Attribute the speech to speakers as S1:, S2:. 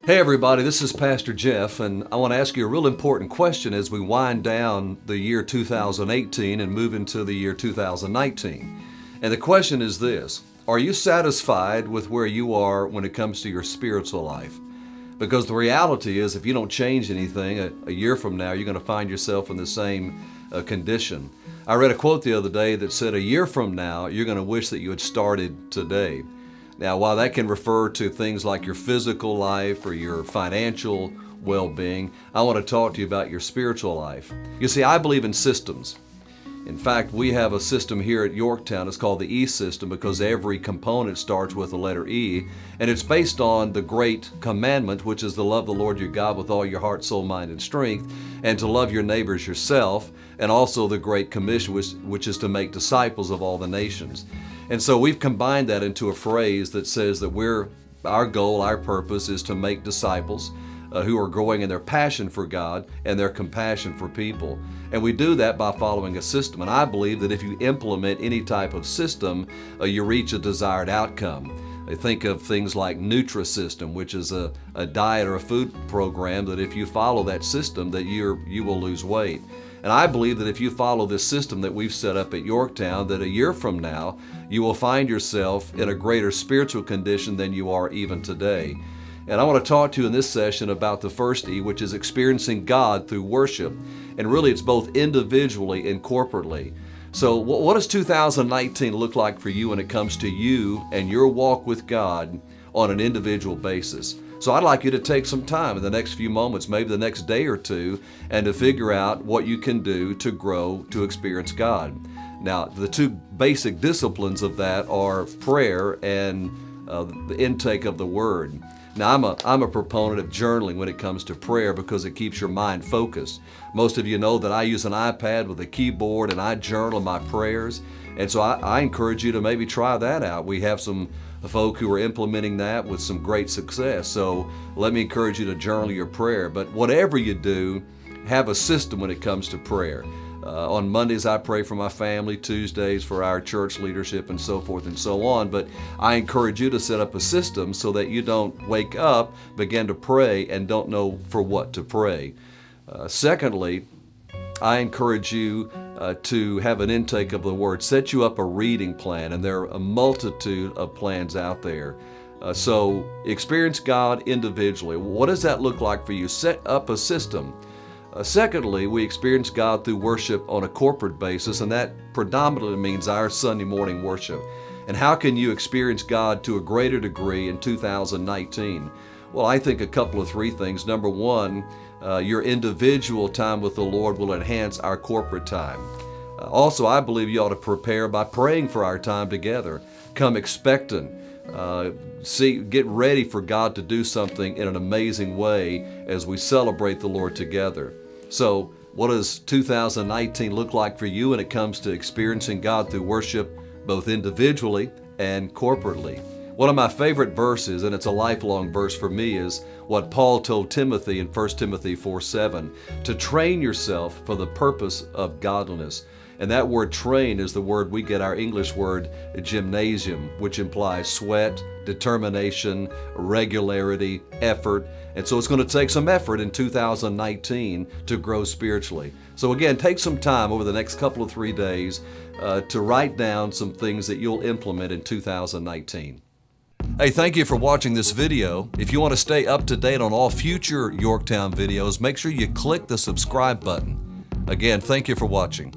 S1: Hey everybody, this is Pastor Jeff, and I want to ask you a real important question as we wind down the year 2018 and move into the year 2019. And the question is this: are you satisfied with where you are when it comes to your spiritual life? Because the reality is, if you don't change anything, a year from now, you're going to find yourself in the same condition. I read a quote the other day that said, a year from now, you're going to wish that you had started today. Now, while that can refer to things like your physical life or your financial well-being, I want to talk to you about your spiritual life. You see, I believe in systems. In fact, we have a system here at Yorktown. It's called the E system because every component starts with the letter E, and it's based on the great commandment, which is to love the Lord your God with all your heart, soul, mind, and strength, and to love your neighbors yourself, and also the Great Commission, which is to make disciples of all the nations. And so we've combined that into a phrase that says that our goal, our purpose is to make disciples who are growing in their passion for God and their compassion for people. And we do that by following a system. And I believe that if you implement any type of system, you reach a desired outcome. I think of things like Nutrisystem, which is a diet or a food program that if you follow that system, that you will lose weight. And I believe that if you follow this system that we've set up at Yorktown, that a year from now, you will find yourself in a greater spiritual condition than you are even today. And I want to talk to you in this session about the first E, which is experiencing God through worship. And really, it's both individually and corporately. So what does 2019 look like for you when it comes to you and your walk with God on an individual basis? So I'd like you to take some time in the next few moments, maybe the next day or two, and to figure out what you can do to grow, to experience God. Now, the two basic disciplines of that are prayer and the intake of the Word. Now, I'm a proponent of journaling when it comes to prayer because it keeps your mind focused. Most of you know that I use an iPad with a keyboard and I journal my prayers. And so I encourage you to maybe try that out. We have some folk who are implementing that with some great success. So let me encourage you to journal your prayer. But whatever you do, have a system when it comes to prayer. On Mondays, I pray for my family, Tuesdays for our church leadership, and so forth and so on. But I encourage you to set up a system so that you don't wake up, begin to pray, and don't know for what to pray. Secondly, I encourage you to have an intake of the Word. Set you up a reading plan, and there are a multitude of plans out there. So experience God individually. What does that look like for you? Set up a system. Secondly, we experience God through worship on a corporate basis, and that predominantly means our Sunday morning worship. And how can you experience God to a greater degree in 2019? Well, I think a couple of three things. Number one, your individual time with the Lord will enhance our corporate time. Also, I believe you ought to prepare by praying for our time together. Come expectant. Get ready for God to do something in an amazing way as we celebrate the Lord together. So, what does 2019 look like for you when it comes to experiencing God through worship, both individually and corporately? One of my favorite verses, and it's a lifelong verse for me, is what Paul told Timothy in 1 Timothy 4:7, to train yourself for the purpose of godliness. And that word train is the word we get our English word gymnasium, which implies sweat, determination, regularity, effort. And so it's going to take some effort in 2019 to grow spiritually. So again, take some time over the next couple of 3 days to write down some things that you'll implement in 2019. Hey, thank you for watching this video. If you want to stay up to date on all future Yorktown videos, make sure you click the subscribe button. Again, thank you for watching.